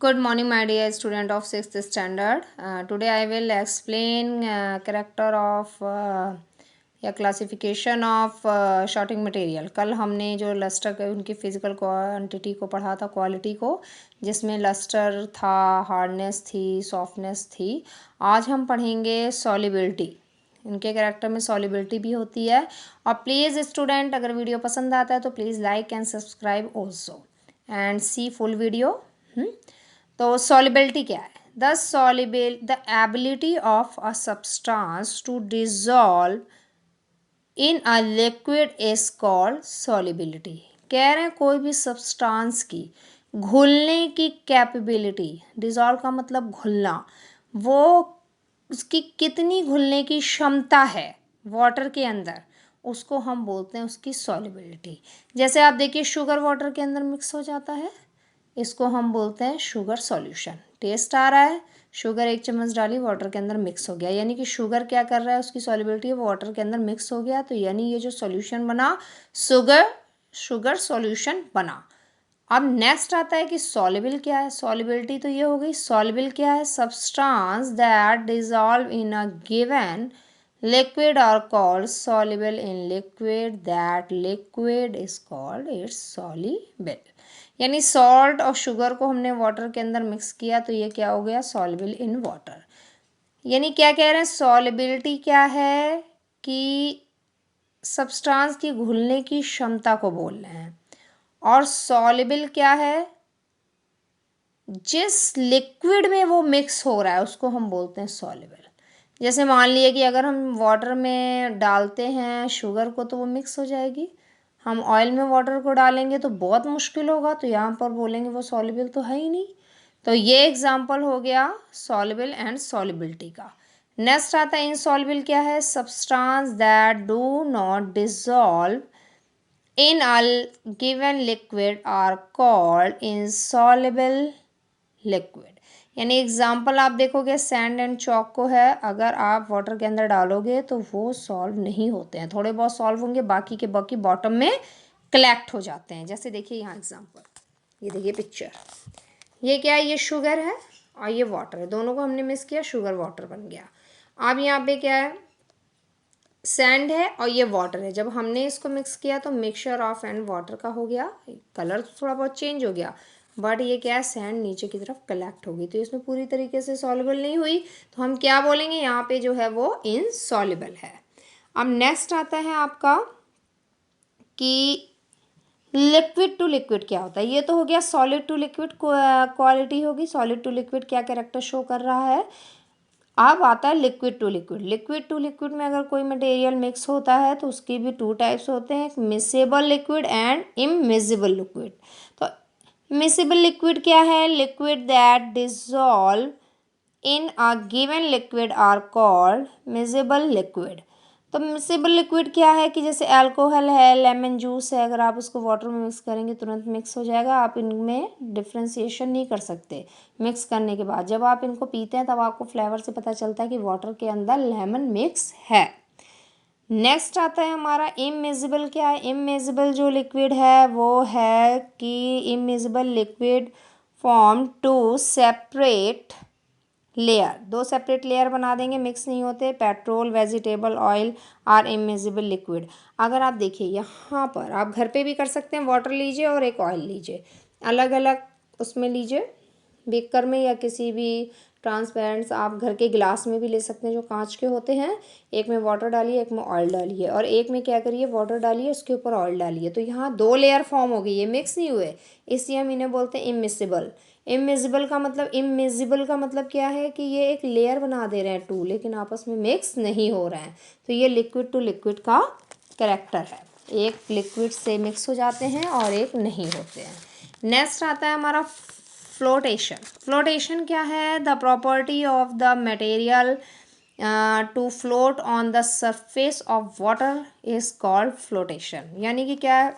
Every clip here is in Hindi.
Good morning, my dear student of 6th standard. Today I will explain character of या क्लासिफिकेशन ऑफ शॉर्टिंग मटेरियल। कल हमने जो लस्टर के उनकी फिजिकल क्वांटिटी को पढ़ा था, क्वालिटी को, जिसमें लस्टर था, हार्डनेस थी, सॉफ्टनेस थी। आज हम पढ़ेंगे सॉलिबिलिटी। इनके कैरेक्टर में सॉलिबिलिटी भी होती है। और प्लीज़ स्टूडेंट, अगर वीडियो पसंद आता है तो please like and subscribe also and see full video. तो सॉलिबिलिटी क्या है? The ability of a substance to dissolve in a liquid is called solubility. कह रहे हैं कोई भी सब्सटेंस की घुलने की कैपेबिलिटी, डिजॉल्व का मतलब घुलना, वो उसकी कितनी घुलने की क्षमता है वाटर के अंदर, उसको हम बोलते हैं उसकी सॉलिबिलिटी। जैसे आप देखिए, शुगर वाटर के अंदर मिक्स हो जाता है, इसको हम बोलते हैं शुगर सॉल्यूशन। टेस्ट आ रहा है, शुगर 1 चम्मच डाली, वाटर के अंदर मिक्स हो गया, यानी कि शुगर क्या कर रहा है, उसकी सॉलिबिलिटी वाटर के अंदर मिक्स हो गया, तो यानी ये जो सॉल्यूशन बना, शुगर सॉल्यूशन बना। अब नेक्स्ट आता है कि सॉल्युबल क्या है। सॉल्युबिलिटी तो ये हो गई। सॉल्युबल क्या है? Substance that dissolve in a given liquid are called soluble in liquid, that liquid is called its soluble. यानी सॉल्ट और शुगर को हमने वाटर के अंदर मिक्स किया तो ये क्या हो गया? Soluble in water. यानी क्या कह रहे हैं? सॉल्युबिलिटी क्या है कि सब्सटेंस की घुलने की क्षमता को बोल रहे हैं। और सॉल्युबल क्या है? जिस लिक्विड में वो मिक्स हो रहा है उसको हम बोलते हैं सॉल्युबल। जैसे मान लिए कि अगर हम वाटर में डालते हैं शुगर को तो वो मिक्स हो जाएगी, हम ऑयल में वाटर को डालेंगे तो बहुत मुश्किल होगा, तो यहाँ पर बोलेंगे वो सॉल्युबल तो है ही नहीं। तो ये एग्जाम्पल हो गया सॉल्युबल एंड सॉल्युबिलिटी का। नेक्स्ट आता है इनसॉल्युबल क्या है? Substance that do not dissolve in a given liquid are called insoluble liquid। यानी एग्जाम्पल आप देखोगे, सैंड एंड चॉक को है, अगर आप वाटर के अंदर डालोगे तो वो सॉल्व नहीं होते हैं, थोड़े बहुत सॉल्व होंगे, बाकी के बाकी बॉटम में कलेक्ट हो जाते हैं। जैसे देखिए यहाँ एग्जाम्पल, ये देखिए पिक्चर, ये क्या है? ये शुगर है और ये वाटर है, दोनों को हमने मिक्स किया, शुगर वाटर बन गया। अब यहाँ पे क्या है? सैंड है और ये वाटर है। जब हमने इसको मिक्स किया तो मिक्सचर ऑफ एंड वाटर का हो गया, कलर थोड़ा बहुत चेंज हो गया, बट ये क्या है? सैंड नीचे की तरफ कलेक्ट हो गई, तो इसमें पूरी तरीके से सॉल्युबल नहीं हुई, तो हम क्या बोलेंगे? यहाँ पे जो है वो इनसॉल्युबल है। अब नेक्स्ट आता है आपका कि लिक्विड टू लिक्विड क्या होता है। ये तो हो गया सॉलिड टू लिक्विड क्वालिटी होगी, सॉलिड टू लिक्विड क्या कैरेक्टर शो कर रहा है। अब आता है liquid to liquid. Liquid to liquid में अगर कोई मटेरियल मिक्स होता है तो उसकी भी 2 टाइप्स होते हैं, एक miscible liquid and immiscible liquid. तो मिसेबल लिक्विड क्या है? Liquid that dissolve in a given liquid are called miscible liquid. तो मिसेबल लिक्विड क्या है कि जैसे अल्कोहल है, लेमन जूस है, अगर आप उसको वाटर में मिक्स करेंगे तुरंत मिक्स हो जाएगा, आप इनमें डिफ्रेंशिएशन नहीं कर सकते। मिक्स करने के बाद जब आप इनको पीते हैं तब आपको फ्लेवर से पता चलता है कि वाटर के अंदर लेमन मिक्स है। नेक्स्ट आता है हमारा इमिसिबल। क्या है? इमिसिबल जो लिक्विड है वो है कि immiscible liquid form two separate layer, 2 separate layer बना देंगे, मिक्स नहीं होते। Petrol, vegetable oil are immiscible liquid. अगर आप देखिए यहाँ पर, आप घर पे भी कर सकते हैं, वाटर लीजिए और एक ऑयल लीजिए, अलग अलग उसमें लीजिए, बेकर में या किसी भी ट्रांसपेरेंट्स, आप घर के गिलास में भी ले सकते हैं जो कांच के होते हैं। एक में वाटर डालिए, एक में ऑयल डालिए, और एक में क्या करिए? वाटर डालिए, उसके ऊपर ऑयल डालिए, तो यहाँ 2 लेयर फॉर्म हो गई, ये मिक्स नहीं हुए, इसलिए हम इन्हें बोलते हैं इमिसिबल। इमिसिबल का मतलब क्या है कि ये एक लेयर बना दे रहे हैं 2, लेकिन आपस में मिक्स नहीं हो रहे हैं, तो ये लिक्विड टू लिक्विड का कैरेक्टर है, एक लिक्विड से मिक्स हो जाते हैं और एक नहीं होते हैं। नेक्स्ट आता है हमारा फ्लोटेशन। फ्लोटेशन क्या है? The property of the material to float on the surface of water is called flotation. यानी कि क्या है?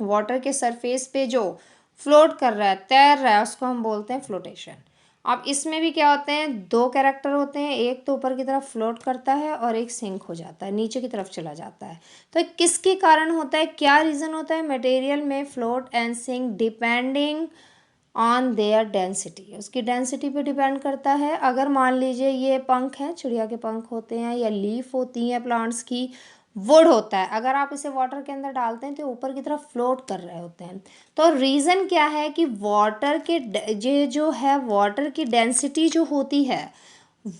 वाटर के सरफेस पे जो फ्लोट कर रहा है, तैर रहा है, उसको हम बोलते हैं फ्लोटेशन। अब इसमें भी क्या होते हैं? 2 कैरेक्टर होते हैं, एक तो ऊपर की तरफ फ्लोट करता है और एक सिंक हो जाता है, नीचे की तरफ चला जाता है। तो किसके कारण होता है? क्या रीज़न होता है? मटेरियल में float and sink depending on their density, उसकी डेंसिटी पे डिपेंड करता है। अगर मान लीजिए ये पंख हैं, चिड़िया के पंख होते हैं, या लीफ होती हैं प्लांट्स की, वुड होता है, अगर आप इसे वाटर के अंदर डालते हैं तो ऊपर की तरफ फ्लोट कर रहे होते हैं। तो रीज़न क्या है कि वाटर के ये जो है वाटर की डेंसिटी जो होती है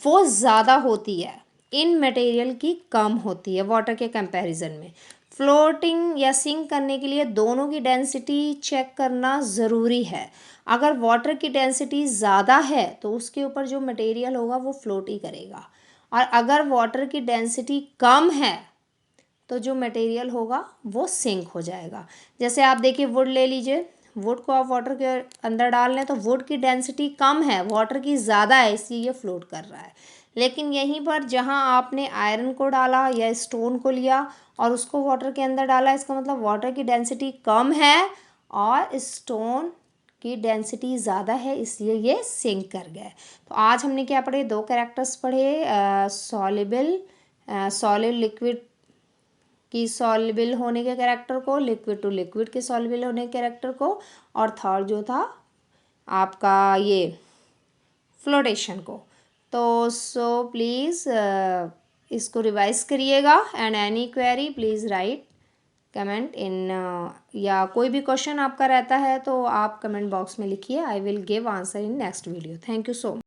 वो ज़्यादा होती है, इन मटेरियल की कम होती है वाटर के कंपैरिजन में। फ्लोटिंग या सिंक करने के लिए दोनों की डेंसिटी चेक करना ज़रूरी है। अगर वाटर की डेंसिटी ज़्यादा है तो उसके ऊपर जो मटेरियल होगा वो फ्लोट ही करेगा, और अगर वाटर की डेंसिटी कम है तो जो मटेरियल होगा वो सिंक हो जाएगा। जैसे आप देखिए वुड ले लीजिए, वुड को आप वाटर के अंदर डाल लें तो वुड की डेंसिटी कम है, वाटर की ज़्यादा है, इसलिए ये फ्लोट कर रहा है। लेकिन यहीं पर जहाँ आपने आयरन को डाला या स्टोन को लिया और उसको वाटर के अंदर डाला, इसका मतलब वाटर की डेंसिटी कम है और स्टोन की डेंसिटी ज़्यादा है, इसलिए ये सिंक कर गए। तो आज हमने क्या पढ़े, दो कैरेक्टर्स पढ़े, सॉलिबल सॉलिड लिक्विड की सॉल्युबल होने के कैरेक्टर को, लिक्विड टू लिक्विड के सॉल्युबल होने के कैरेक्टर को, और थर्ड जो था आपका ये फ्लोटेशन को। तो सो प्लीज़ इसको रिवाइज करिएगा, and any query please write comment in, या कोई भी क्वेश्चन आपका रहता है तो आप कमेंट बॉक्स में लिखिए, I will give answer in next video. Thank you so much.